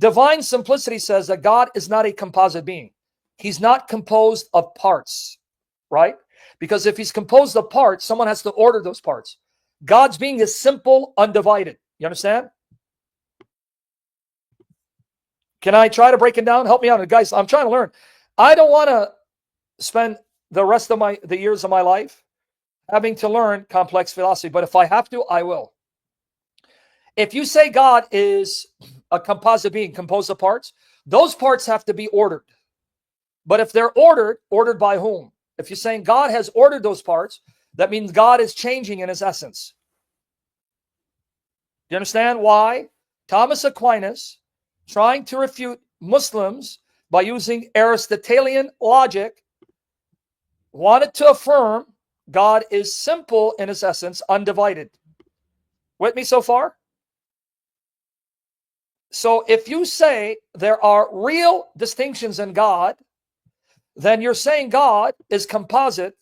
Divine simplicity says that God is not a composite being. He's not composed of parts, right? Because if he's composed of parts, someone has to order those parts. God's being is simple, undivided. You understand? Can I try to break it down? Help me out. Guys, I'm trying to learn. I don't want to spend the rest of the years of my life having to learn complex philosophy, but if I have to, I will. If you say God is a composite being composed of parts, those parts have to be ordered. But if they're ordered by whom? If you're saying God has ordered those parts, that means God is changing in his essence. Do you understand why Thomas Aquinas, trying to refute Muslims by using Aristotelian logic, wanted to affirm God is simple in his essence, undivided? With me so far? So if you say there are real distinctions in God, then you're saying God is composite.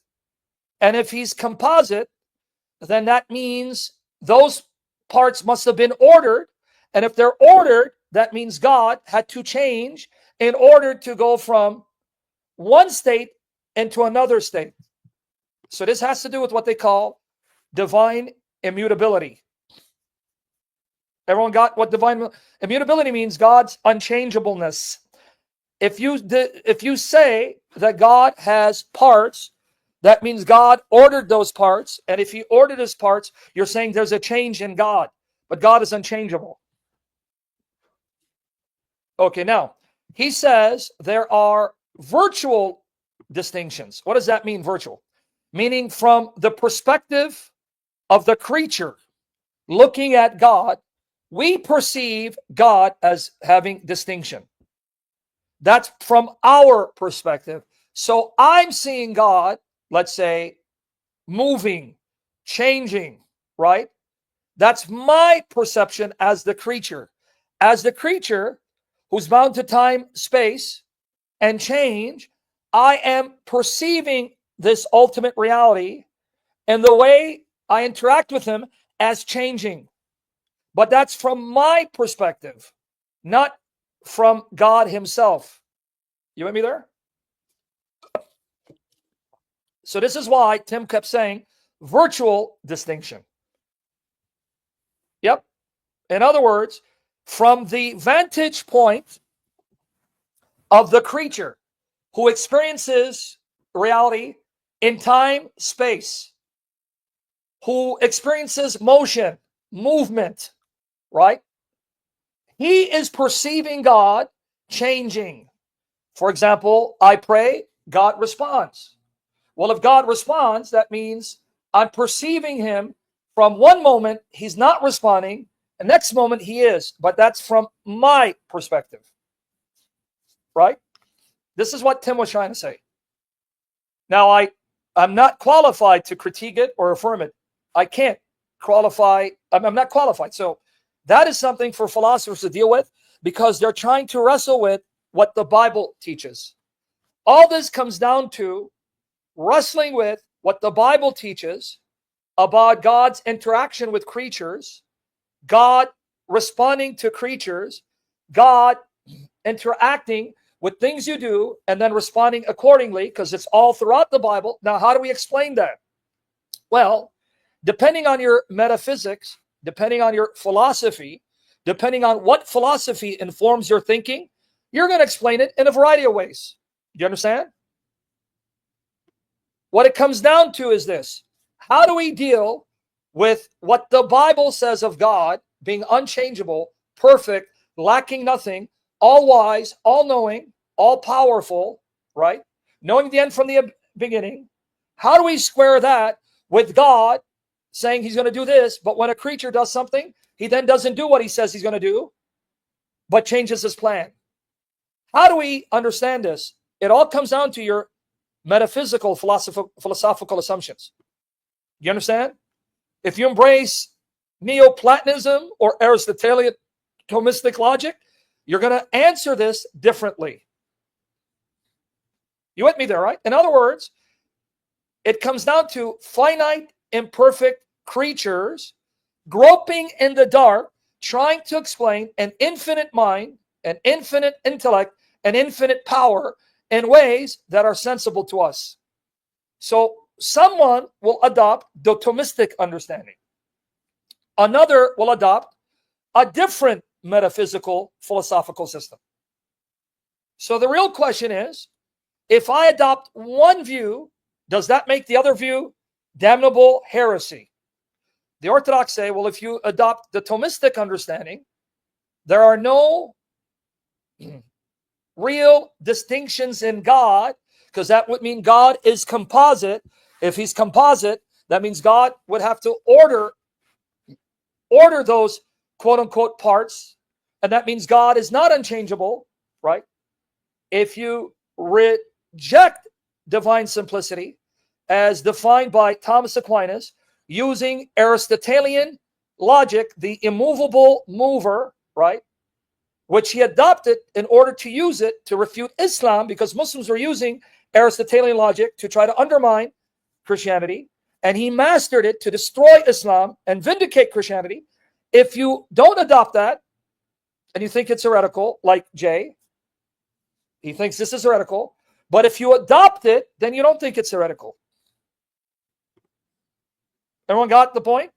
And if he's composite, then that means those parts must have been ordered. And if they're ordered, that means God had to change in order to go from one state into another state. So this has to do with what they call divine immutability. Everyone got what divine immutability means? God's unchangeableness. If you say that God has parts, that means God ordered those parts. And if he ordered his parts, you're saying there's a change in God. But God is unchangeable. Okay, now, he says there are virtual distinctions. What does that mean, virtual? Meaning from the perspective of the creature looking at God, we perceive God as having distinction. That's from our perspective. So I'm seeing God, let's say, moving, changing, right? That's my perception as the creature. As the creature who's bound to time, space, and change, I am perceiving this ultimate reality and the way I interact with him as changing. But that's from my perspective, not from God himself. You with me there? So this is why Tim kept saying virtual distinction. Yep. In other words, from the vantage point of the creature who experiences reality in time, space, who experiences motion, movement, right? He is perceiving God changing. For example, I pray, God responds. Well, if God responds, that means I'm perceiving him from one moment, he's not responding, the next moment he is. But that's from my perspective, right? This is what Tim was trying to say. Now, I'm not qualified to critique it or affirm it. I can't qualify. I'm not qualified. So that is something for philosophers to deal with because they're trying to wrestle with what the Bible teaches. All this comes down to wrestling with what the Bible teaches about God's interaction with creatures, God responding to creatures, God interacting with things you do and then responding accordingly, because it's all throughout the Bible. Now, how do we explain that? Well, depending on your metaphysics, depending on your philosophy, depending on what philosophy informs your thinking, you're going to explain it in a variety of ways. Do you understand? What it comes down to is this. How do we deal with what the Bible says of God being unchangeable, perfect, lacking nothing, all wise, all knowing, all powerful, right? Knowing the end from the beginning. How do we square that with God saying he's going to do this, but when a creature does something, he then doesn't do what he says he's going to do, but changes his plan? How do we understand this? It all comes down to your metaphysical, philosophical assumptions. You understand? If you embrace Neoplatonism or Aristotelian Thomistic logic, you're going to answer this differently. You with me there, right? In other words, it comes down to finite, imperfect creatures groping in the dark, trying to explain an infinite mind an infinite intellect, an infinite power in ways that are sensible to us. So someone will adopt the Thomistic understanding. Another will adopt a different metaphysical philosophical system. So the real question is, if I adopt one view, does that make the other view damnable heresy? The Orthodox say, well, if you adopt the Thomistic understanding, there are no real distinctions in God, because that would mean God is composite. If he's composite, that means God would have to order those quote-unquote parts, and that means God is not unchangeable, right? If you reject divine simplicity as defined by Thomas Aquinas using Aristotelian logic, the immovable mover, right, which he adopted in order to use it to refute Islam, because Muslims were using Aristotelian logic to try to undermine Christianity, and he mastered it to destroy Islam and vindicate Christianity. If you don't adopt that and you think it's heretical, like Jay, he thinks this is heretical, but if you adopt it, then you don't think it's heretical. Everyone got the point?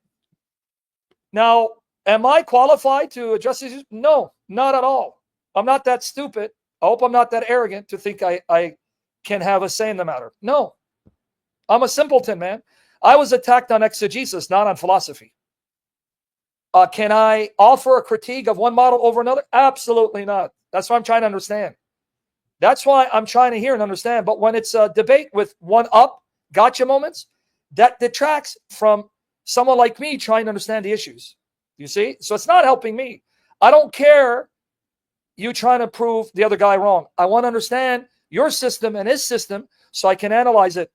Now, am I qualified to address these? No, not at all. I'm not that stupid. I hope I'm not that arrogant to think I can have a say in the matter. No, I'm a simpleton, man. I was attacked on exegesis, not on philosophy. Can I offer a critique of one model over another? Absolutely not. That's what I'm trying to understand. That's why I'm trying to hear and understand. But when it's a debate with one-up gotcha moments, that detracts from someone like me trying to understand the issues. You see? So it's not helping me. I don't care you trying to prove the other guy wrong. I want to understand your system and his system so I can analyze it.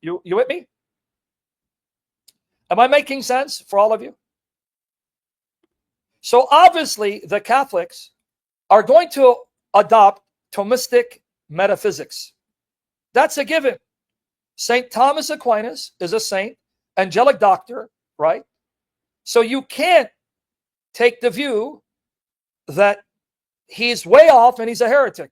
You with me? Am I making sense for all of you? So obviously the Catholics are going to adopt Thomistic metaphysics. That's a given. St. Thomas Aquinas is a saint, angelic doctor, right? So you can't take the view that he's way off and he's a heretic.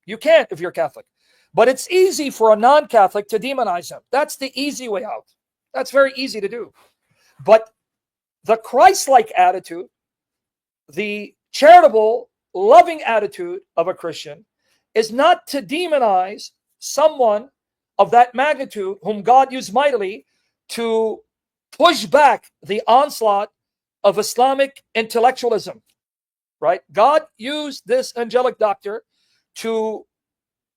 You can't if you're Catholic. But it's easy for a non-Catholic to demonize him. That's the easy way out. That's very easy to do. But the Christ-like attitude, the charitable, loving attitude of a Christian is not to demonize someone of that magnitude whom God used mightily to push back the onslaught of Islamic intellectualism, right? God used this angelic doctor to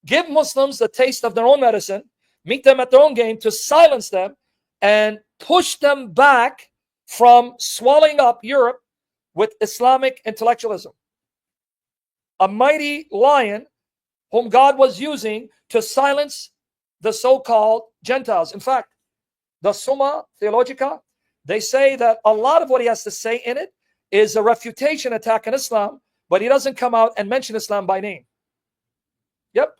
give Muslims a taste of their own medicine, meet them at their own game, to silence them and push them back from swallowing up Europe with Islamic intellectualism. A mighty lion whom God was using to silence the so-called Gentiles. In fact, the Summa Theologica, they say that a lot of what he has to say in it is a refutation attack on Islam, but he doesn't come out and mention Islam by name. Yep.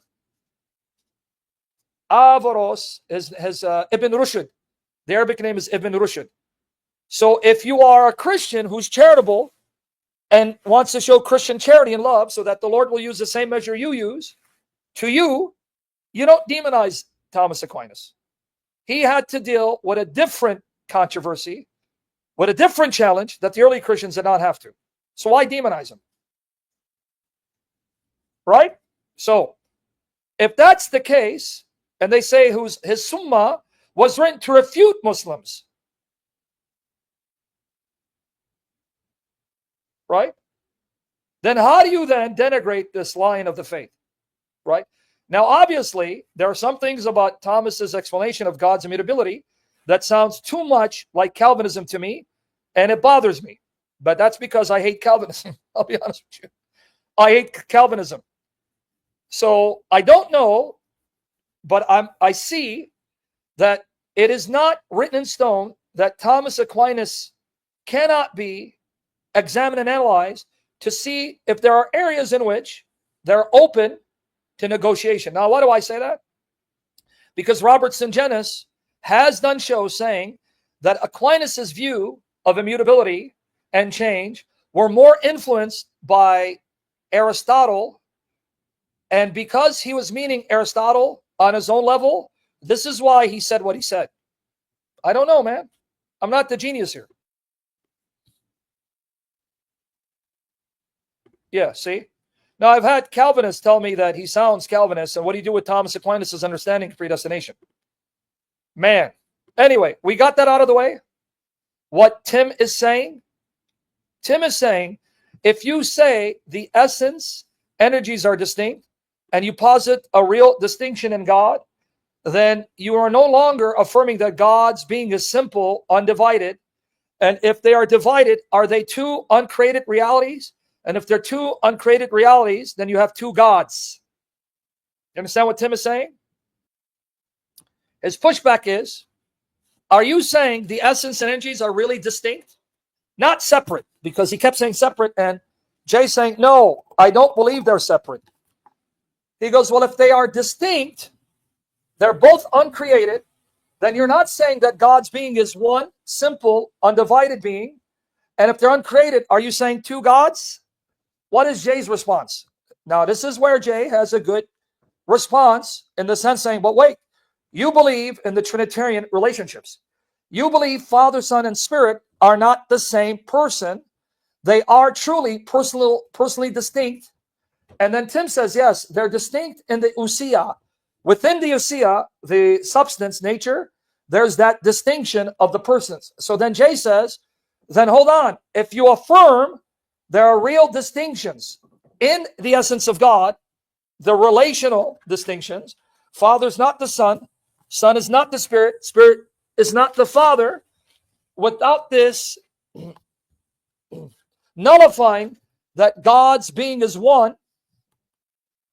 Averroes is Ibn Rushd. The Arabic name is Ibn Rushd. So if you are a Christian who's charitable and wants to show Christian charity and love so that the Lord will use the same measure you use to you, you don't demonize Thomas Aquinas. He had to deal with a different controversy, with a different challenge that the early Christians did not have to. So why demonize him? Right? So if that's the case, and they say his Summa was written to refute Muslims, right? Then how do you then denigrate this lion of the faith, right? Now, obviously, there are some things about Thomas's explanation of God's immutability that sounds too much like Calvinism to me, and it bothers me. But that's because I hate Calvinism. I'll be honest with you. I hate Calvinism. So I don't know, but I see that it is not written in stone that Thomas Aquinas cannot be examined and analyzed to see if there are areas in which they're open to negotiation. Now, why do I say that? Because Robert Sungenis has done shows saying that Aquinas' view of immutability and change were more influenced by Aristotle, and because he was meaning Aristotle on his own level, this is why he said what he said. I don't know, man. I'm not the genius here. Yeah, see? Now, I've had Calvinists tell me that he sounds Calvinist, and what do you do with Thomas Aquinas' understanding of predestination? Man. Anyway, we got that out of the way. What Tim is saying? Tim is saying, if you say the essence, energies are distinct, and you posit a real distinction in God, then you are no longer affirming that God's being is simple, undivided. And if they are divided, are they two uncreated realities? And if they're two uncreated realities, then you have two gods. You understand what Tim is saying? His pushback is, are you saying the essence and energies are really distinct? Not separate, because he kept saying separate, and Jay saying, no, I don't believe they're separate. He goes, well, if they are distinct, they're both uncreated, then you're not saying that God's being is one, simple, undivided being. And if they're uncreated, are you saying two gods? What is Jay's response? Now, this is where Jay has a good response in the sense saying, but wait, you believe in the Trinitarian relationships. You believe Father, Son, and Spirit are not the same person. They are truly personally distinct. And then Tim says, yes, they're distinct in the ousia. Within the ousia, the substance, nature, there's that distinction of the persons. So then Jay says, then hold on. If you affirm there are real distinctions in the essence of God, the relational distinctions, Father's not the Son, Son is not the Spirit, Spirit is not the Father, without this nullifying that God's being is one,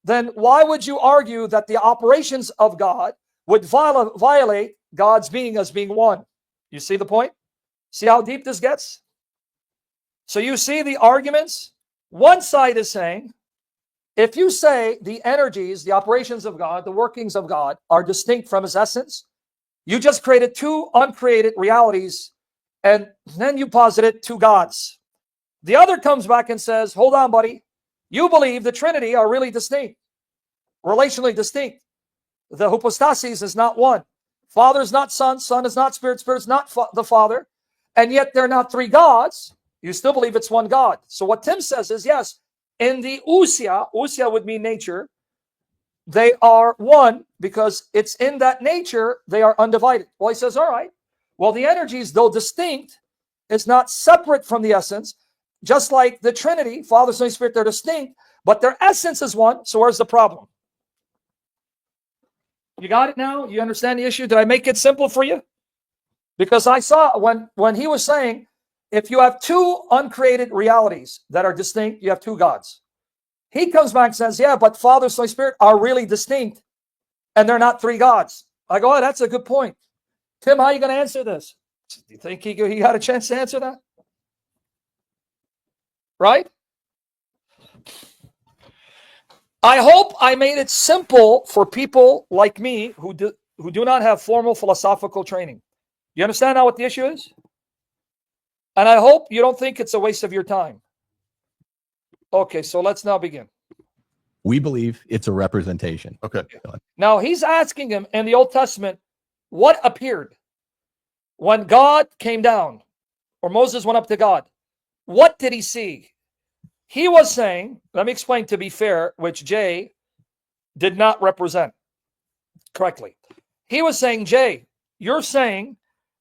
then why would you argue that the operations of God would violate God's being as being one? You see the point? See how deep this gets? So you see the arguments? One side is saying, if you say the energies, the operations of God, the workings of God are distinct from his essence, you just created two uncreated realities, and then you posited two gods. The other comes back and says, hold on, buddy. You believe the Trinity are really distinct, relationally distinct. The hypostasis is not one. Father is not Son, Son is not Spirit, Spirit is not the Father, and yet they're not three gods. You still believe it's one God. So what Tim says is, yes, in the ousia would mean nature, they are one because it's in that nature they are undivided. Well, he says, all right, well, the energies, though distinct, is not separate from the essence, just like the Trinity, Father, Son, Spirit, they're distinct, but their essence is one. So where's the problem? You got it now? You understand the issue? Did I make it simple for you? Because I saw when he was saying, if you have two uncreated realities that are distinct, you have two gods. He comes back and says, yeah, but Father, Son, Spirit are really distinct, and they're not three gods. I go, oh, that's a good point. Tim, how are you going to answer this? Do you think he got a chance to answer that? Right? I hope I made it simple for people like me who do not have formal philosophical training. You understand now what the issue is? And I hope you don't think it's a waste of your time. Okay, so let's now begin. We believe it's a representation. Okay. Now he's asking him in the Old Testament, what appeared when God came down or Moses went up to God? What did he see? He was saying, let me explain to be fair, which Jay did not represent correctly. He was saying, Jay, you're saying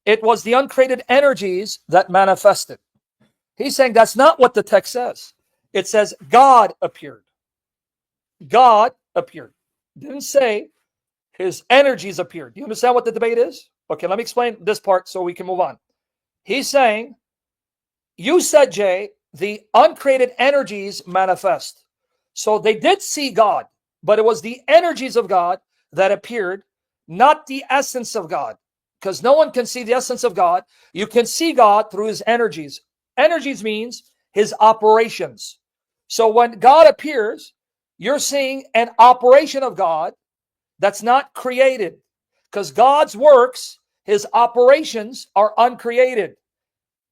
it was the uncreated energies that manifested. He's saying that's not what the text says. It says God appeared. God appeared. It didn't say his energies appeared. Do you understand what the debate is? Okay, let me explain this part so we can move on. He's saying, you said, Jay, the uncreated energies manifest. So they did see God, but it was the energies of God that appeared, not the essence of God. Because no one can see the essence of God. You can see God through his energies. Energies means his operations. So when God appears, you're seeing an operation of God that's not created. Because God's works, his operations are uncreated.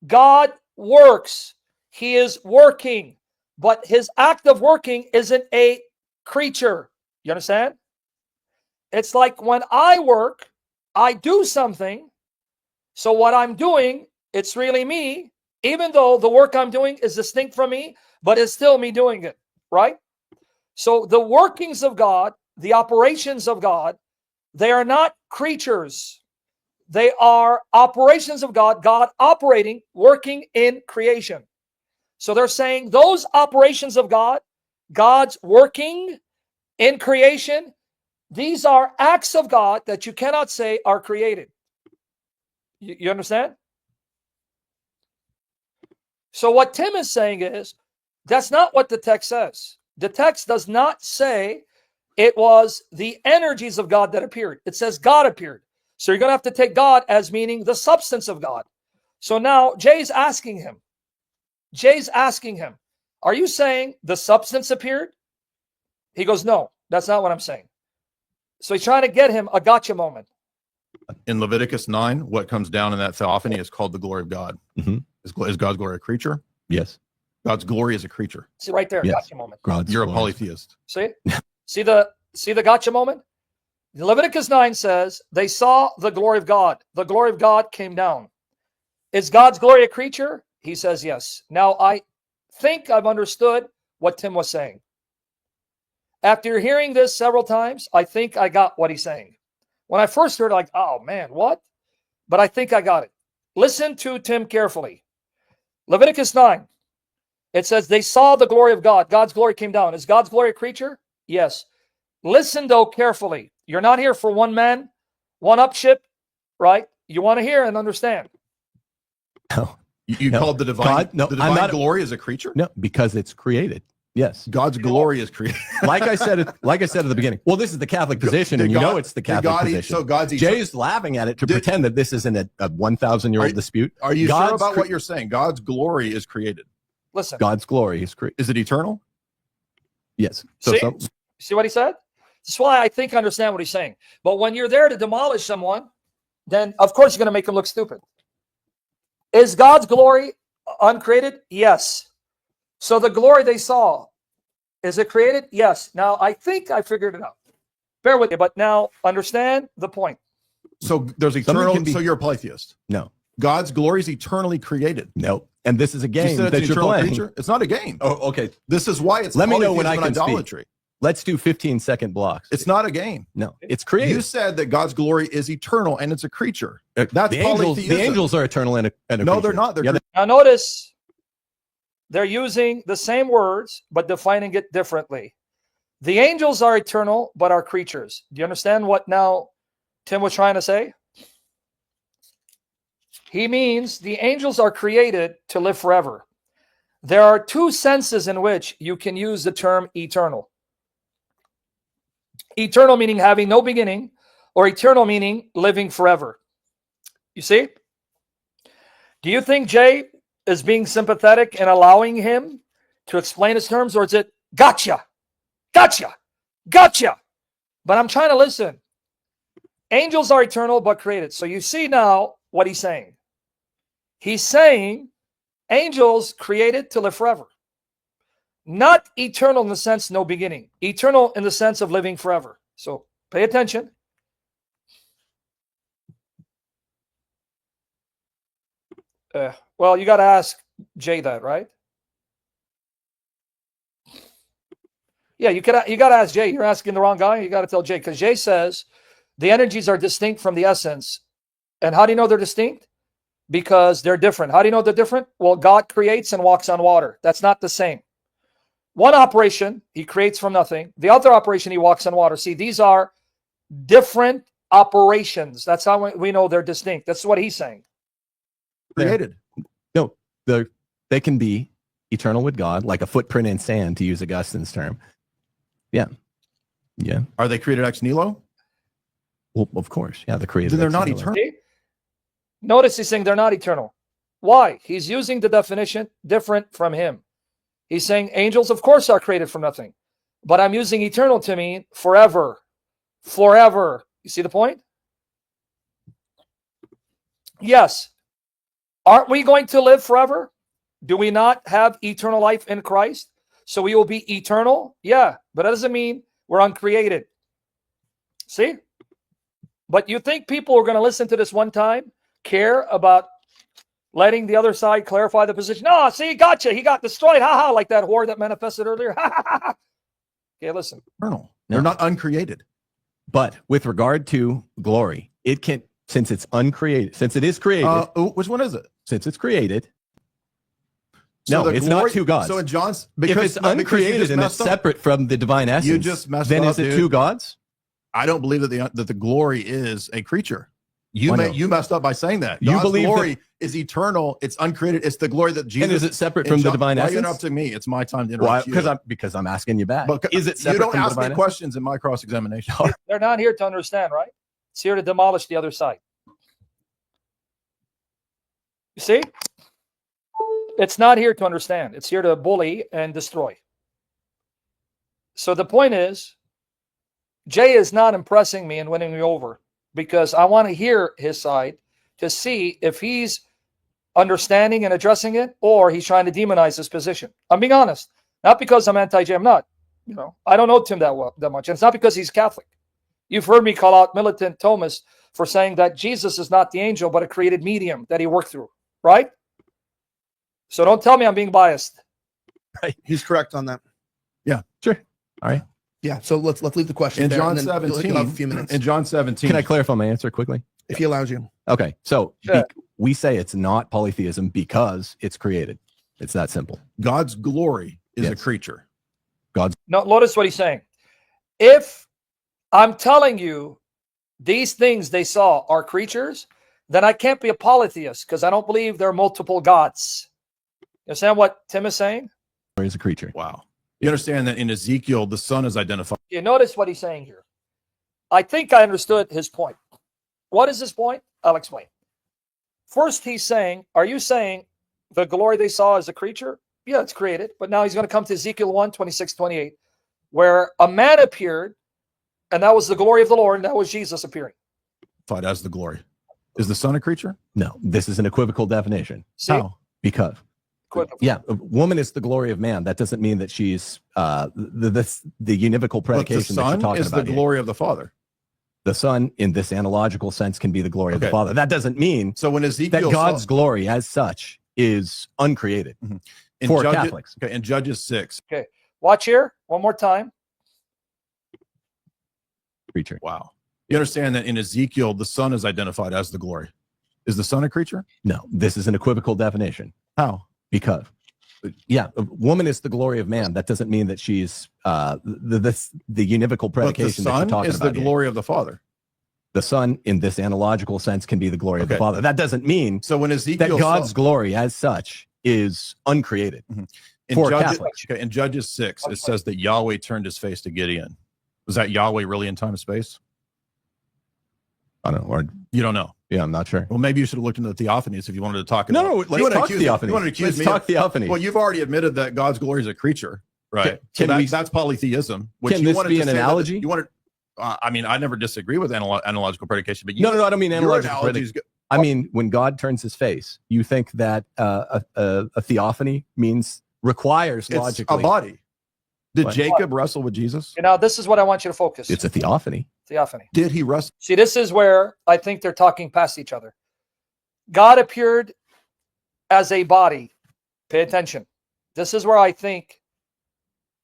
God works. He is working. but his act of working isn't a creature. You understand? It's like when I work, I do something. So what I'm doing, it's really me, even though the work I'm doing is distinct from me, but it's still me doing it, right? So the workings of God, the operations of God, they are not creatures. They are operations of God, God operating, working in creation. So they're saying those operations of God, God's working in creation, these are acts of God that you cannot say are created. You understand? So what Tim is saying is, that's not what the text says. The text does not say it was the energies of God that appeared. It says God appeared. So you're going to have to take God as meaning the substance of God. So now Jay's asking him, are you saying the substance appeared? He goes, no, that's not what I'm saying. So he's trying to get him a gotcha moment. In Leviticus 9, what comes down in that theophany is called the glory of God. Mm-hmm. Is God's glory a creature? Yes. God's glory is a creature. See right there, Yes. gotcha moment. You're a polytheist. See the gotcha moment? Leviticus 9 says, they saw the glory of God. The glory of God came down. Is God's glory a creature? He says yes. Now, I think I've understood what Tim was saying. After hearing this several times, I think I got what he's saying. When I first heard it, like, oh man, what? But I think I got it. Listen to Tim carefully. Leviticus 9, it says, they saw the glory of God. God's glory came down. Is God's glory a creature? Yes. Listen, though, carefully. You're not here for one man, one upship, right? You want to hear and understand. No. You called the divine, God, no, the divine glory as a creature? No, because it's created. Yes. God's glory is created. like I said at the beginning. Well, this is the Catholic position, and God, it's the Catholic position. So God's Jay's laughing at it to pretend that this isn't a 1,000-year-old dispute. Are you sure about what you're saying? God's glory is created. Listen. God's glory is created. Is it eternal? Yes. See what he said? That's why I think I understand what he's saying. But when you're there to demolish someone, then of course you're going to make him look stupid. Is God's glory uncreated? Yes. So the glory they saw, is it created? Yes. Now I think I figured it out. Bear with me, but now understand the point. So there's eternal. So you're a polytheist. No. God's glory is eternally created. No. And this is a game that you're playing. Creature? It's not a game. Oh, okay. This is why it's. Let me know when I can idolatry. Speak. Let's do 15-second blocks. It's not a game. No, it's created. You said that God's glory is eternal and it's a creature. That's polytheism. The angels are eternal and a no, creature. They're not. Now notice, they're using the same words but defining it differently. The angels are eternal but are creatures. Do you understand what now Tim was trying to say? He means the angels are created to live forever. There are two senses in which you can use the term eternal. Eternal meaning having no beginning, or eternal meaning living forever. You see? Do you think Jay is being sympathetic and allowing him to explain his terms, or is it gotcha, gotcha, gotcha? But I'm trying to listen. Angels are eternal but created. So you see now what he's saying. He's saying angels created to live forever. Not eternal in the sense no beginning. Eternal in the sense of living forever. So pay attention. Well, you got to ask Jay that, right? Yeah, you got to ask Jay. You're asking the wrong guy. You got to tell Jay, because Jay says the energies are distinct from the essence. And how do you know they're distinct? Because they're different. How do you know they're different? Well, God creates and walks on water. That's not the same. One operation, he creates from nothing. The other operation, he walks on water. See, these are different operations. That's how we know they're distinct. That's what he's saying. Created. No, they can be eternal with God, like a footprint in sand, to use Augustine's term. Yeah. Yeah. Are they created ex nihilo? Well, of course. Yeah, they're created. Then they're not eternal. See? Notice he's saying they're not eternal. Why? He's using the definition different from him. He's saying angels, of course, are created from nothing. But I'm using eternal to mean forever. Forever. You see the point? Yes. Aren't we going to live forever? Do we not have eternal life in Christ? So we will be eternal? Yeah, but that doesn't mean we're uncreated. See? But you think people are going to listen to this one time, care about letting the other side clarify the position? No, see, gotcha. He got destroyed. Ha ha, like that whore that manifested earlier. Ha ha ha. Okay, listen. Eternal. They're not uncreated. But with regard to glory, it can, since it's uncreated, since it is created. Which one is it? Since it's created. So No, it's not two gods. So in John's, If it's uncreated and it's separate from the divine essence, you just messed then up, is it dude. two gods? I don't believe that the glory is a creature. Why not? You messed up by saying that. You God's believe glory is eternal. It's uncreated. It's the glory that Jesus. And is it separate from the divine Why essence? are you interrupting me? It's my time to Why? interrupt Because I'm asking you back. But Is it separate you don't from the ask me divine questions in my cross examination. They're not here to understand, right? It's here to demolish the other side. You see? It's not here to understand. It's here to bully and destroy. So the point is, Jay is not impressing me and winning me over because I want to hear his side to see if he's understanding and addressing it or he's trying to demonize his position. I'm being honest. Not because I'm anti-Jay. I'm not. You know, I don't know Tim that much. And it's not because he's Catholic. You've heard me call out militant Thomas for saying that Jesus is not the angel, but a created medium that he worked through, right? So don't tell me I'm being biased. Right. He's correct on that. Yeah, sure. All right. Yeah. So let's leave the question In there, John and then he'll 17, have a few minutes in John 17, Can I clarify my answer quickly? if he allows you. Okay. So Sure. we say it's not polytheism because it's created. It's that simple. God's glory is a Yes. creature. No, notice what he's saying. If I'm telling you these things they saw are creatures, then I can't be a polytheist because I don't believe there are multiple gods. You understand what Tim is saying? Or is a creature. Wow. You understand that in Ezekiel, the sun is identified. You notice what he's saying here. I think I understood his point. What is his point? I'll explain. First, he's saying, are you saying the glory they saw is a creature? Yeah, it's created. But now he's going to come to Ezekiel 1, 26, 28, where a man appeared, and that was the glory of the Lord, and that was Jesus appearing. As the glory. Is the sun a creature? No, this is an equivocal definition. See? How? Because. Equivocal. Yeah, a woman is the glory of man. That doesn't mean that she's the univocal But the predication that you're sun talking is about. the here. glory of the Father. The Son, in this analogical sense, can be the glory of the Okay. Father. That doesn't mean So when that Ezekiel God's saw, glory, as such, is uncreated in for Judges, Catholics. okay, in Judges 6. Watch here, one more time. Creature. Wow. You understand that in Ezekiel, the sun is identified as the glory. Is the sun a creature? No, this is an equivocal definition. How? Because. Yeah, a woman is the glory of man. That doesn't mean that she's the univocal But the predication that you're sun talking is about. the here. glory of the Father. The Son, in this analogical sense, can be the glory of the Okay. Father. That doesn't mean So when that Ezekiel God's saw, glory, as such, is uncreated. in for Judges, Catholics. okay, in Judges 6, it says that Yahweh turned his face to Gideon. Was that Yahweh really in time and space? I don't know. Or, You don't know. yeah, I'm not sure. Well, maybe you should have looked into the theophanies if you wanted to talk No, about no, You let's wanna talk accuse me- theophany. You want to accuse Let's me talk of, theophany. well, you've already admitted that God's glory is a creature, right? Can So we- that's polytheism. Which can you this wanted be to an say that analogy? You wanted. I mean, I never disagree with analogical predication, but you, No, I don't mean your analogical analogies. I mean, when God turns his face, you think that a theophany requires It's logically. a body. Did What? Jacob wrestle with Jesus? Now, this is what I want you to focus. It's a theophany. Theophany. Did he wrestle? See, this is where I think they're talking past each other. God appeared as a body. Pay attention. This is where I think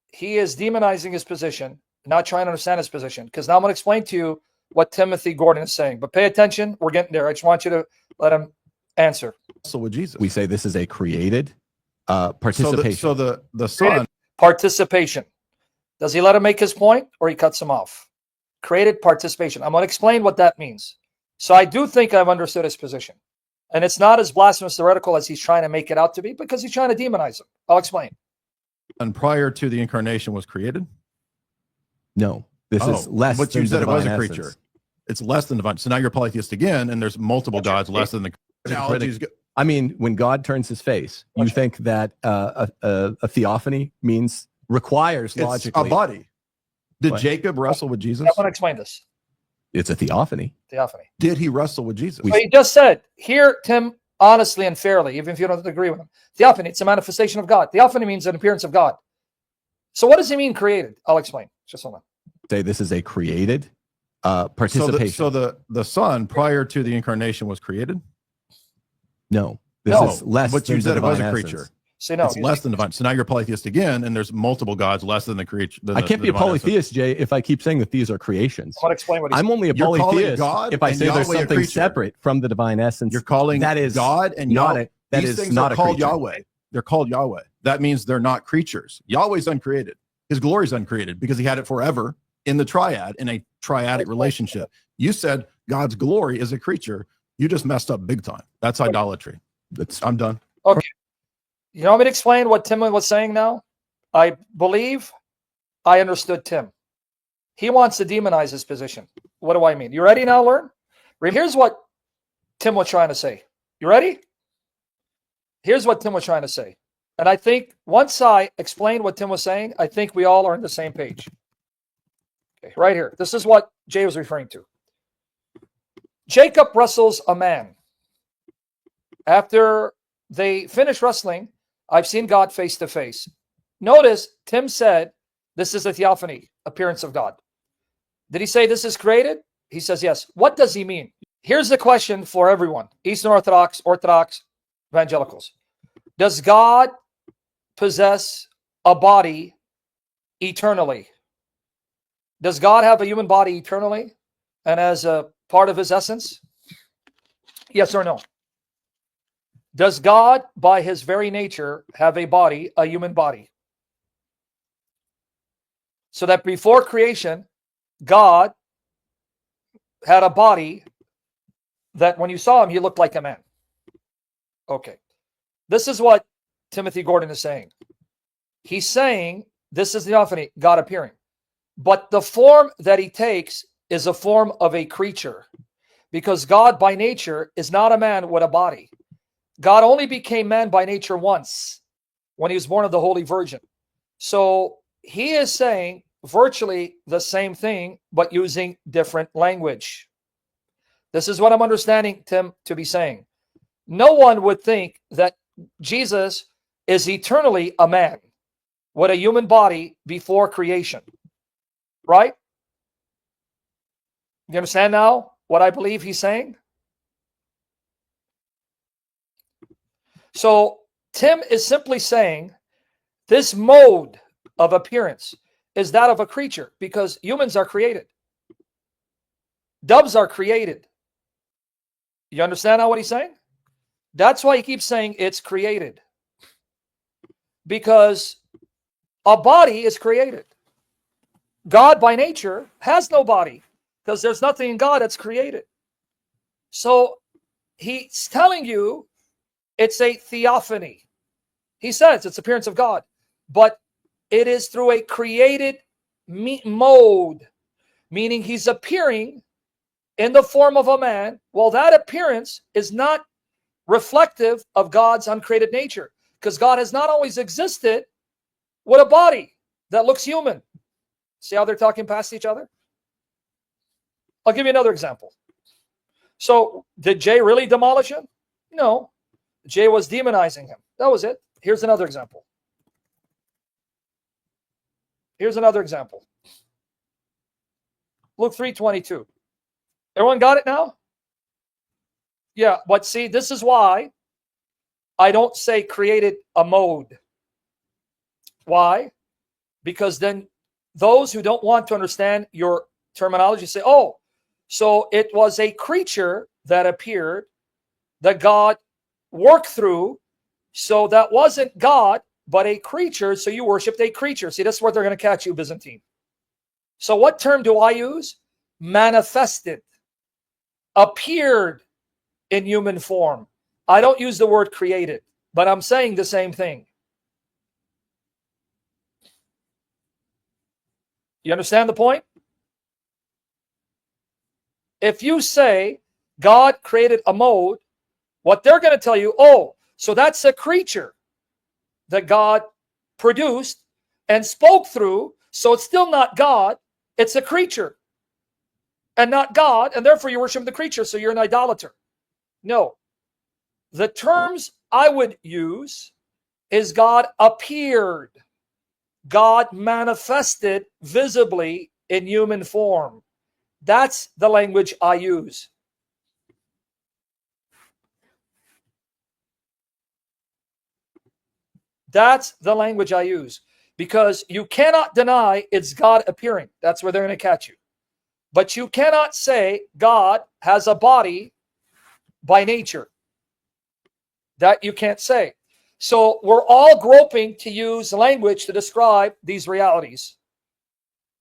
he is demonizing his position, not trying to understand his position. Because now I'm going to explain to you what Timothy Gordon is saying. But pay attention. We're getting there. I just want you to let him answer. Wrestle with Jesus. We say this is a created participation. So the son. Participation. Does he let him make his point or he cuts him off? Created participation. I'm going to explain what that means. So I do think I've understood his position. And it's not as blasphemous heretical as he's trying to make it out to be because he's trying to demonize him. I'll explain. And prior to the incarnation was created. no, this is less. But than you the said it was a divine creature. essence. It's less than divine. So now you're polytheist again, and there's multiple gods less than the analogies. I mean, when God turns his face, you Gotcha. think that a theophany requires It's logically. a body. Did What? Jacob wrestle with Jesus? I want to explain this. It's a theophany. Theophany. Did he wrestle with Jesus? So he just said, here, Tim, honestly and fairly, even if you don't agree with him, theophany, it's a manifestation of God. Theophany means an appearance of God. So what does he mean created? I'll explain. Just hold on. Say this is a created participation. So the Son prior to the incarnation was created? No, this No, is less but than you the said it was divine a essence. creature. See, no, It's less than divine. So now you're polytheist again, and there's multiple gods less than the creature. I can't be a polytheist, Jay, if I keep saying that these are creations. I want to explain what he's I'm only a You're calling polytheist God if I and say there's Yahweh a something creature. separate from the divine essence. You're calling that is God and not Yahweh. a, that These is things not are a called creature. Yahweh. They're called Yahweh. That means they're not creatures. Yahweh's uncreated. His glory is uncreated because he had it forever in the triad, in a triadic relationship. You said God's glory is a creature. You just messed up big time. That's idolatry. I'm done. Okay. You want me to explain what Tim was saying now? I believe I understood Tim. He wants to demonize his position. What do I mean? You ready now, learn? Here's what Tim was trying to say. You ready? Here's what Tim was trying to say. And I think once I explain what Tim was saying, I think we all are on the same page. Okay, right here. This is what Jay was referring to. Jacob wrestles a man. After they finish wrestling, I've seen God face to face. Notice Tim said this is a theophany, appearance of God. Did he say this is created? He says yes. What does he mean? Here's the question for everyone, Eastern Orthodox, Orthodox, evangelicals. Does God possess a body eternally? Does God have a human body eternally and as a part of his essence? Yes or no? Does God, by his very nature, have a body, a human body? So that before creation, God had a body that when you saw him, he looked like a man. Okay. This is what Timothy Gordon is saying. He's saying this is the theophany, God appearing. But the form that he takes is a form of a creature because God by nature is not a man with a body. God only became man by nature once when he was born of the Holy Virgin. So he is saying virtually the same thing, but using different language. This is what I'm understanding Tim to be saying. No one would think that Jesus is eternally a man with a human body before creation. Right? You understand now what I believe he's saying? So Tim is simply saying this mode of appearance is that of a creature because humans are created. Doves are created. You understand now what he's saying? That's why he keeps saying it's created. Because a body is created. God by nature has no body because there's nothing in God that's created. So he's telling you it's a theophany. He says it's appearance of God, but it is through a created mode, meaning he's appearing in the form of a man. Well, that appearance is not reflective of God's uncreated nature because God has not always existed with a body that looks human. See how they're talking past each other? I'll give you another example. So did Jay really demolish him? No. Jay was demonizing him. That was it. Here's another example. Here's another example. Luke 3:22. Everyone got it now? Yeah, but see, this is why I don't say created a mode. Why? Because then those who don't want to understand your terminology say, oh, so it was a creature that appeared that God worked through. So that wasn't God, but a creature. So you worshiped a creature. See, that's where they're going to catch you, Byzantine. So what term do I use? Manifested. Appeared in human form. I don't use the word created, but I'm saying the same thing. You understand the point? If you say God created a mode, what they're going to tell you, oh, so that's a creature that God produced and spoke through, so it's still not God, it's a creature and not God, and therefore you worship the creature, so you're an idolater. No. The terms I would use is God appeared. God manifested visibly in human form. That's the language I use. That's the language I use. Because you cannot deny it's God appearing. That's where they're going to catch you. But you cannot say God has a body by nature. That you can't say. So we're all groping to use language to describe these realities.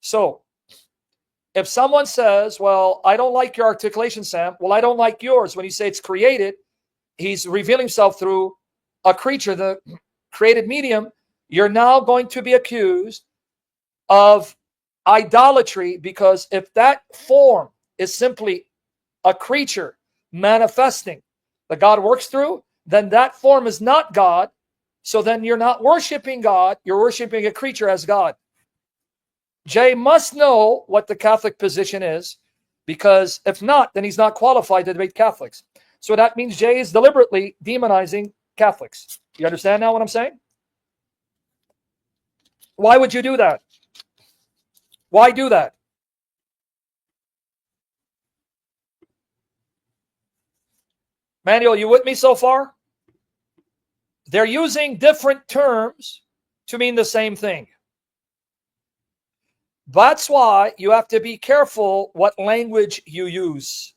So if someone says, well, I don't like your articulation, Sam. Well, I don't like yours. When you say it's created, he's revealing himself through a creature, the created medium. You're now going to be accused of idolatry, because if that form is simply a creature manifesting that God works through, then that form is not God. So then you're not worshiping God, you're worshiping a creature as God. Jay must know what the Catholic position is, because if not, then he's not qualified to debate Catholics. So that means Jay is deliberately demonizing Catholics. You understand now what I'm saying? Why would you do that? Why do that? Manuel, you with me so far? They're using different terms to mean the same thing. That's why you have to be careful what language you use.